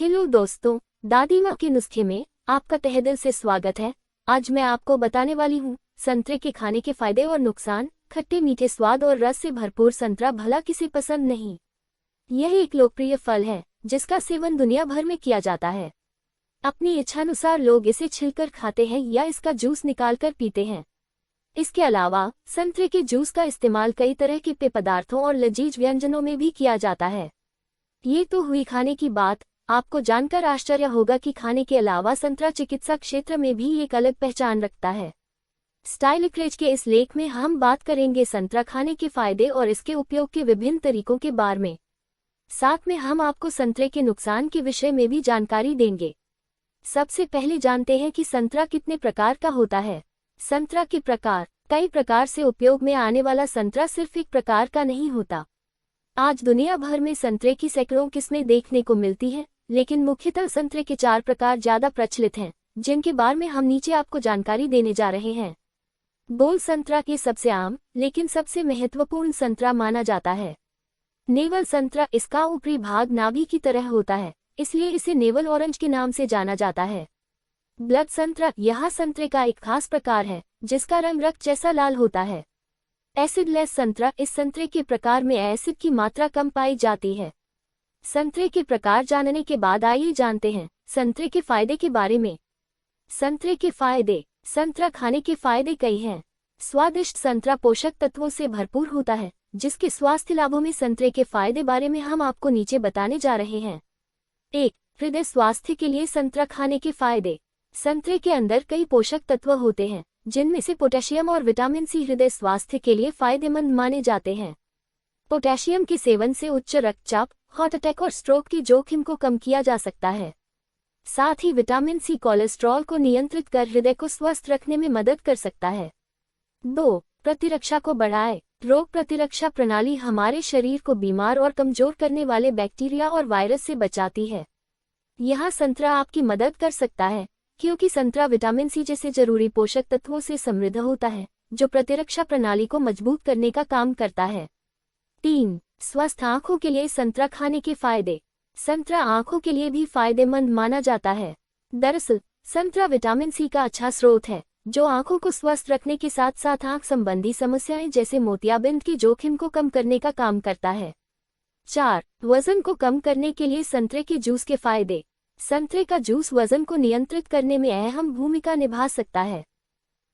Hello दोस्तों, दादी माँ के नुस्खे में आपका तहे दिल से स्वागत है। आज मैं आपको बताने वाली हूँ संतरे के खाने के फायदे और नुकसान। खट्टे मीठे स्वाद और रस से भरपूर संतरा भला किसे पसंद नहीं। यह एक लोकप्रिय फल है जिसका सेवन दुनिया भर में किया जाता है। अपनी इच्छानुसार लोग इसे छिलकर खाते हैं या इसका जूस निकालकर पीते हैं। इसके अलावा संतरे के जूस का इस्तेमाल कई तरह के पेय पदार्थों और लजीज व्यंजनों में भी किया जाता है। ये तो हुई खाने की बात। आपको जानकर आश्चर्य होगा कि खाने के अलावा संतरा चिकित्सा क्षेत्र में भी एक अलग पहचान रखता है। स्टाइलिक्रेज के इस लेख में हम बात करेंगे संतरा खाने के फायदे और इसके उपयोग के विभिन्न तरीकों के बारे में। साथ में हम आपको संतरे के नुकसान के विषय में भी जानकारी देंगे। सबसे पहले जानते हैं कि संतरा कितने प्रकार का होता है। संतरा के प्रकार। कई प्रकार से उपयोग में आने वाला संतरा सिर्फ एक प्रकार का नहीं होता। आज दुनिया भर में संतरे की सैकड़ों किस्में देखने को मिलती हैं, लेकिन मुख्यतः संतरे के 4 प्रकार ज्यादा प्रचलित हैं, जिनके बारे में हम नीचे आपको जानकारी देने जा रहे हैं। गोल संतरा के सबसे आम लेकिन सबसे महत्वपूर्ण संतरा माना जाता है। नेवल संतरा। इसका ऊपरी भाग नाभि की तरह होता है, इसलिए इसे नेवल ऑरेंज के नाम से जाना जाता है। ब्लड संतरा। यह संतरे का एक खास प्रकार है जिसका रंग रक्त जैसा लाल होता है। एसिडलेस संतरा। इस संतरे के प्रकार में एसिड की मात्रा कम पाई जाती है। संतरे के प्रकार जानने के बाद आइए जानते हैं संतरे के फायदे के बारे में। संतरे के फायदे। संतरा खाने के फायदे कई हैं। स्वादिष्ट संतरा पोषक तत्वों से भरपूर होता है, जिसके स्वास्थ्य लाभों में संतरे के फायदे बारे में हम आपको नीचे बताने जा रहे हैं। 1. हृदय स्वास्थ्य के लिए संतरा खाने के फायदे। संतरे के अंदर कई पोषक तत्व होते हैं, जिनमें से पोटेशियम और विटामिन सी हृदय स्वास्थ्य के लिए फायदेमंद माने जाते हैं। पोटेशियम के सेवन से उच्च रक्तचाप, हार्ट अटैक और स्ट्रोक के जोखिम को कम किया जा सकता है। साथ ही विटामिन सी कोलेस्ट्रॉल को नियंत्रित कर हृदय को स्वस्थ रखने में मदद कर सकता है। 2. प्रतिरक्षा को बढ़ाए। रोग प्रतिरक्षा प्रणाली हमारे शरीर को बीमार और कमजोर करने वाले बैक्टीरिया और वायरस से बचाती है। यहाँ संतरा आपकी मदद कर सकता है, क्योंकि संतरा विटामिन सी जैसे जरूरी पोषक तत्वों से समृद्ध होता है, जो प्रतिरक्षा प्रणाली को मजबूत करने का काम करता है। 3. स्वस्थ आंखों के लिए संतरा खाने के फायदे। संतरा आंखों के लिए भी फायदेमंद माना जाता है। दरअसल संतरा विटामिन सी का अच्छा स्रोत है, जो आंखों को स्वस्थ रखने के साथ साथ आंख संबंधी समस्याएं जैसे मोतियाबिंद के जोखिम को कम करने का काम करता है। 4. वजन को कम करने के लिए संतरे के जूस के फायदे। संतरे का जूस वजन को नियंत्रित करने में अहम भूमिका निभा सकता है।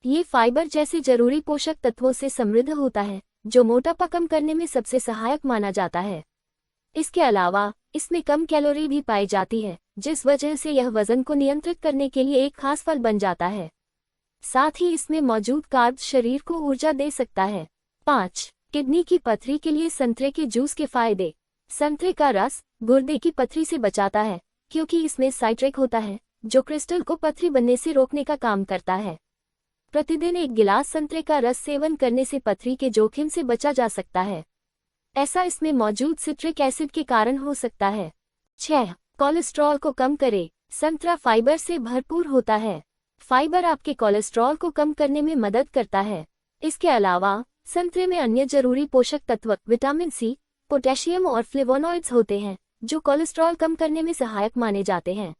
ये फाइबर जैसे जरूरी पोषक तत्वों से समृद्ध होता है, जो मोटापा कम करने में सबसे सहायक माना जाता है। इसके अलावा इसमें कम कैलोरी भी पाई जाती है, जिस वजह से यह वजन को नियंत्रित करने के लिए एक खास फल बन जाता है। साथ ही इसमें मौजूद कार्ब्स शरीर को ऊर्जा दे सकता है। 5. किडनी की पथरी के लिए संतरे के जूस के फायदे। संतरे का रस गुर्दे की पथरी से बचाता है, क्योंकि इसमें साइट्रिक होता है, जो क्रिस्टल को पथरी बनने से रोकने का काम करता है। प्रतिदिन 1 गिलास संतरे का रस सेवन करने से पथरी के जोखिम से बचा जा सकता है। ऐसा इसमें मौजूद सिट्रिक एसिड के कारण हो सकता है। 6. कोलेस्ट्रॉल को कम करे। संतरा फाइबर से भरपूर होता है। फाइबर आपके कोलेस्ट्रॉल को कम करने में मदद करता है। इसके अलावा संतरे में अन्य जरूरी पोषक तत्व विटामिन सी, पोटेशियम और फ्लेवोनॉइड्स होते हैं, जो कोलेस्ट्रॉल कम करने में सहायक माने जाते हैं।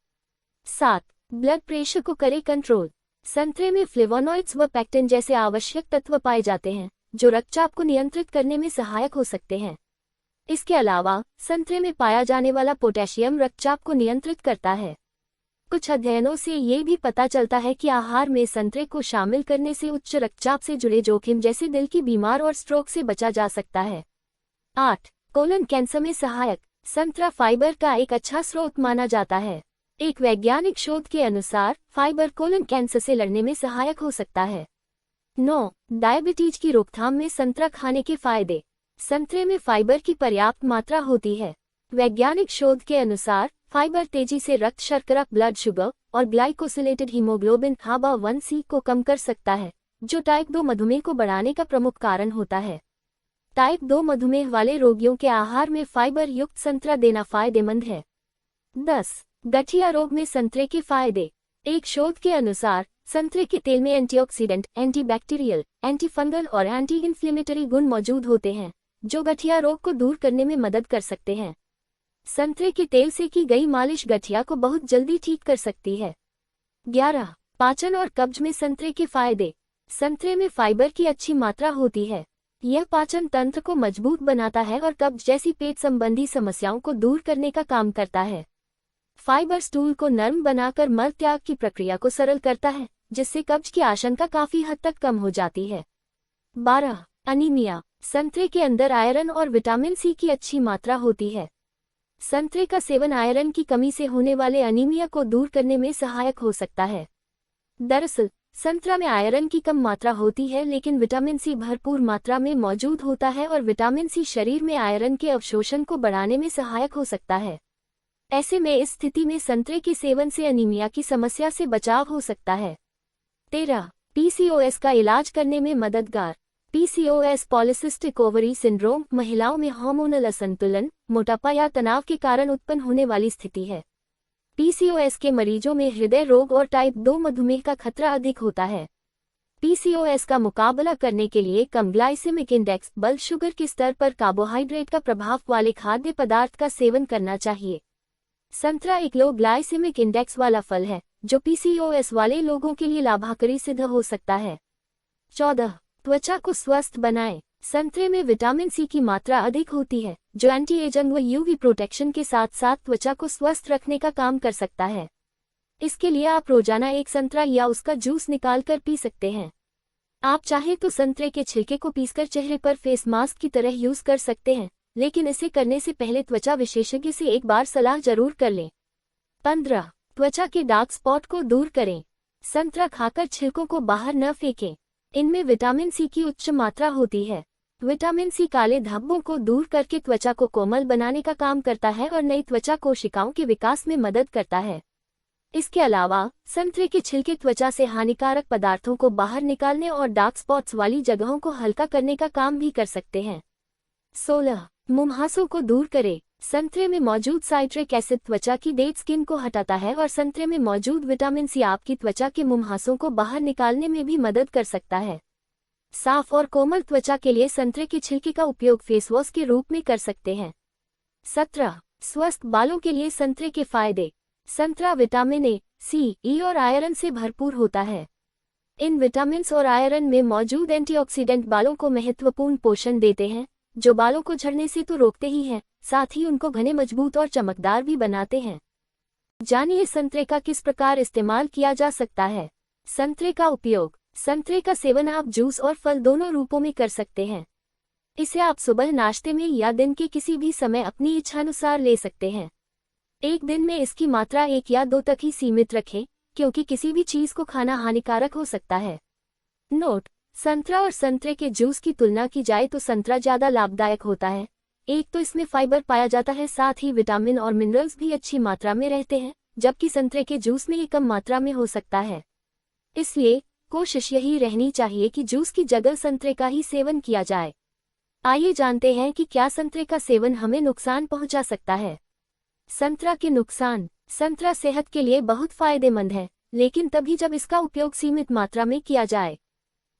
7. ब्लड प्रेशर को करे कंट्रोल। संतरे में फ्लेवोनॉइड्स व पैक्टिन जैसे आवश्यक तत्व पाए जाते हैं, जो रक्तचाप को नियंत्रित करने में सहायक हो सकते हैं। इसके अलावा संतरे में पाया जाने वाला पोटेशियम रक्तचाप को नियंत्रित करता है। कुछ अध्ययनों से ये भी पता चलता है कि आहार में संतरे को शामिल करने से उच्च रक्तचाप से जुड़े जोखिम जैसे दिल की बीमार और स्ट्रोक से बचा जा सकता है। 8. कोलन कैंसर में सहायक। संतरा फाइबर का एक अच्छा स्रोत माना जाता है। एक वैज्ञानिक शोध के अनुसार फाइबर कोलन कैंसर से लड़ने में सहायक हो सकता है। 9. डायबिटीज की रोकथाम में संतरा खाने के फायदे। संतरे में फाइबर की पर्याप्त मात्रा होती है। वैज्ञानिक शोध के अनुसार फाइबर तेजी से रक्त शर्करा, ब्लड शुगर और ग्लाइकोसिलेटेड हीमोग्लोबिन HbA1c को कम कर सकता है, जो टाइप 2 मधुमेह को बढ़ाने का प्रमुख कारण होता है। टाइप 2 मधुमेह वाले रोगियों के आहार में फाइबर युक्त संतरा देना फायदेमंद है। 10. गठिया रोग में संतरे के फायदे। एक शोध के अनुसार संतरे के तेल में एंटीऑक्सीडेंट, एंटीबैक्टीरियल, एंटीफंगल और एंटी इन्फ्लेमेटरी गुण मौजूद होते हैं, जो गठिया रोग को दूर करने में मदद कर सकते हैं। संतरे के तेल से की गई मालिश गठिया को बहुत जल्दी ठीक कर सकती है। 11. पाचन और कब्ज में संतरे के फायदे। संतरे में फाइबर की अच्छी मात्रा होती है। यह पाचन तंत्र को मजबूत बनाता है और कब्ज जैसी पेट संबंधी समस्याओं को दूर करने का काम करता है। फाइबर स्टूल को नरम बनाकर मल त्याग की प्रक्रिया को सरल करता है, जिससे कब्ज की आशंका काफी हद तक कम हो जाती है। 12. अनीमिया। संतरे के अंदर आयरन और विटामिन सी की अच्छी मात्रा होती है। संतरे का सेवन आयरन की कमी से होने वाले अनीमिया को दूर करने में सहायक हो सकता है। दरअसल संतरा में आयरन की कम मात्रा होती है, लेकिन विटामिन सी भरपूर मात्रा में मौजूद होता है और विटामिन सी शरीर में आयरन के अवशोषण को बढ़ाने में सहायक हो सकता है। ऐसे में इस स्थिति में संतरे के सेवन से अनीमिया की समस्या से बचाव हो सकता है। 13. पीसीओएस का इलाज करने में मददगार। पीसीओएस पॉलीसिस्टिक ओवरी सिंड्रोम महिलाओं में हार्मोनल असंतुलन, मोटापा या तनाव के कारण उत्पन्न होने वाली स्थिति है। पीसीओएस के मरीजों में हृदय रोग और टाइप 2 मधुमेह का खतरा अधिक होता है। पीसीओएस का मुकाबला करने के लिए कम ग्लाइसेमिक इंडेक्स, ब्लड शुगर के स्तर पर कार्बोहाइड्रेट का प्रभाव वाले खाद्य पदार्थ का सेवन करना चाहिए। संतरा एक लो ग्लाइसेमिक इंडेक्स वाला फल है, जो पीसीओएस वाले लोगों के लिए लाभकारी सिद्ध हो सकता है। 14. त्वचा को स्वस्थ बनाएं। संतरे में विटामिन सी की मात्रा अधिक होती है, जो एंटी एजिंग व यूवी प्रोटेक्शन के साथ साथ त्वचा को स्वस्थ रखने का काम कर सकता है। इसके लिए आप रोजाना एक संतरा या उसका जूस निकालकर पी सकते हैं। आप चाहे तो संतरे के छिलके को पीसकर चेहरे पर फेस मास्क की तरह यूज कर सकते हैं, लेकिन इसे करने से पहले त्वचा विशेषज्ञ से एक बार सलाह जरूर कर लें। 15. त्वचा के डार्क स्पॉट को दूर करें। संतरा खाकर छिलकों को बाहर न फेंकें। इनमें विटामिन सी की उच्च मात्रा होती है। विटामिन सी काले धब्बों को दूर करके त्वचा को कोमल बनाने का काम करता है और नई त्वचा कोशिकाओं के विकास में मदद करता है। इसके अलावा संतरे के छिलके त्वचा से हानिकारक पदार्थों को बाहर निकालने और डार्क स्पॉट्स वाली जगहों को हल्का करने का काम भी कर सकते हैं। 16. मुंहासों को दूर करें। संतरे में मौजूद साइट्रिक एसिड त्वचा की डेड स्किन को हटाता है और संतरे में मौजूद विटामिन सी आपकी त्वचा के मुंहासों को बाहर निकालने में भी मदद कर सकता है। साफ और कोमल त्वचा के लिए संतरे के छिलके का उपयोग फेस वॉश के रूप में कर सकते हैं। 17. स्वस्थ बालों के लिए संतरे के फायदे। संतरा विटामिन ए, सी, ई और आयरन से भरपूर होता है। इन विटामिन और आयरन में मौजूद एंटीऑक्सीडेंट बालों को महत्वपूर्ण पोषण देते हैं, जो बालों को झड़ने से तो रोकते ही हैं, साथ ही उनको घने, मजबूत और चमकदार भी बनाते हैं। जानिए संतरे का किस प्रकार इस्तेमाल किया जा सकता है। संतरे का उपयोग। संतरे का सेवन आप जूस और फल दोनों रूपों में कर सकते हैं। इसे आप सुबह नाश्ते में या दिन के किसी भी समय अपनी इच्छानुसार ले सकते हैं। एक दिन में इसकी मात्रा 1 या 2 तक ही सीमित रखें, क्योंकि किसी भी चीज को खाना हानिकारक हो सकता है। नोट: संतरा और संतरे के जूस की तुलना की जाए तो संतरा ज्यादा लाभदायक होता है। एक तो इसमें फाइबर पाया जाता है, साथ ही विटामिन और मिनरल्स भी अच्छी मात्रा में रहते हैं, जबकि संतरे के जूस में ये कम मात्रा में हो सकता है। इसलिए कोशिश यही रहनी चाहिए कि जूस की जगह संतरे का ही सेवन किया जाए। आइए जानते हैं कि क्या संतरे का सेवन हमें नुकसान पहुंचा सकता है। संतरा के नुकसान। संतरा सेहत के लिए बहुत फायदेमंद है, लेकिन तभी जब इसका उपयोग सीमित मात्रा में किया जाए।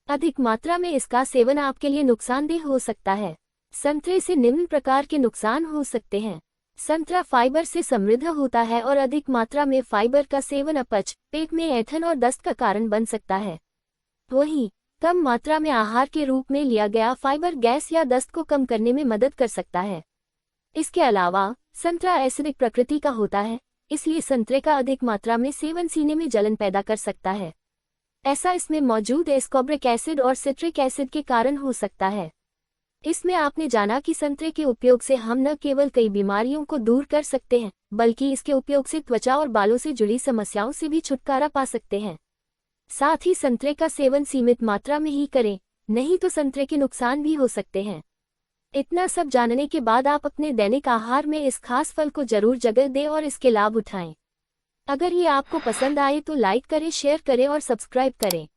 अधिक मात्रा में इसका सेवन आपके लिए नुकसानदेह हो सकता है। संतरे से निम्न प्रकार के नुकसान हो सकते हैं। संतरा फाइबर से समृद्ध होता है और अधिक मात्रा में फाइबर का सेवन अपच, पेट में ऐंठन और दस्त का कारण बन सकता है। वहीं कम मात्रा में आहार के रूप में लिया गया फाइबर गैस या दस्त को कम करने में मदद कर सकता है। इसके अलावा संतरा एसिडिक प्रकृति का होता है, इसलिए संतरे का अधिक मात्रा में सेवन सीने में जलन पैदा कर सकता है। ऐसा इसमें मौजूद एस्कॉर्बिक एसिड और सिट्रिक एसिड के कारण हो सकता है। इसमें आपने जाना कि संतरे के उपयोग से हम न केवल कई बीमारियों को दूर कर सकते हैं, बल्कि इसके उपयोग से त्वचा और बालों से जुड़ी समस्याओं से भी छुटकारा पा सकते हैं। साथ ही संतरे का सेवन सीमित मात्रा में ही करें, नहीं तो संतरे के नुकसान भी हो सकते हैं। इतना सब जानने के बाद आप अपने दैनिक आहार में इस खास फल को जरूर जगह दें और इसके लाभ उठाएं। अगर ये आपको पसंद आए तो लाइक करें, शेयर करें और सब्सक्राइब करें।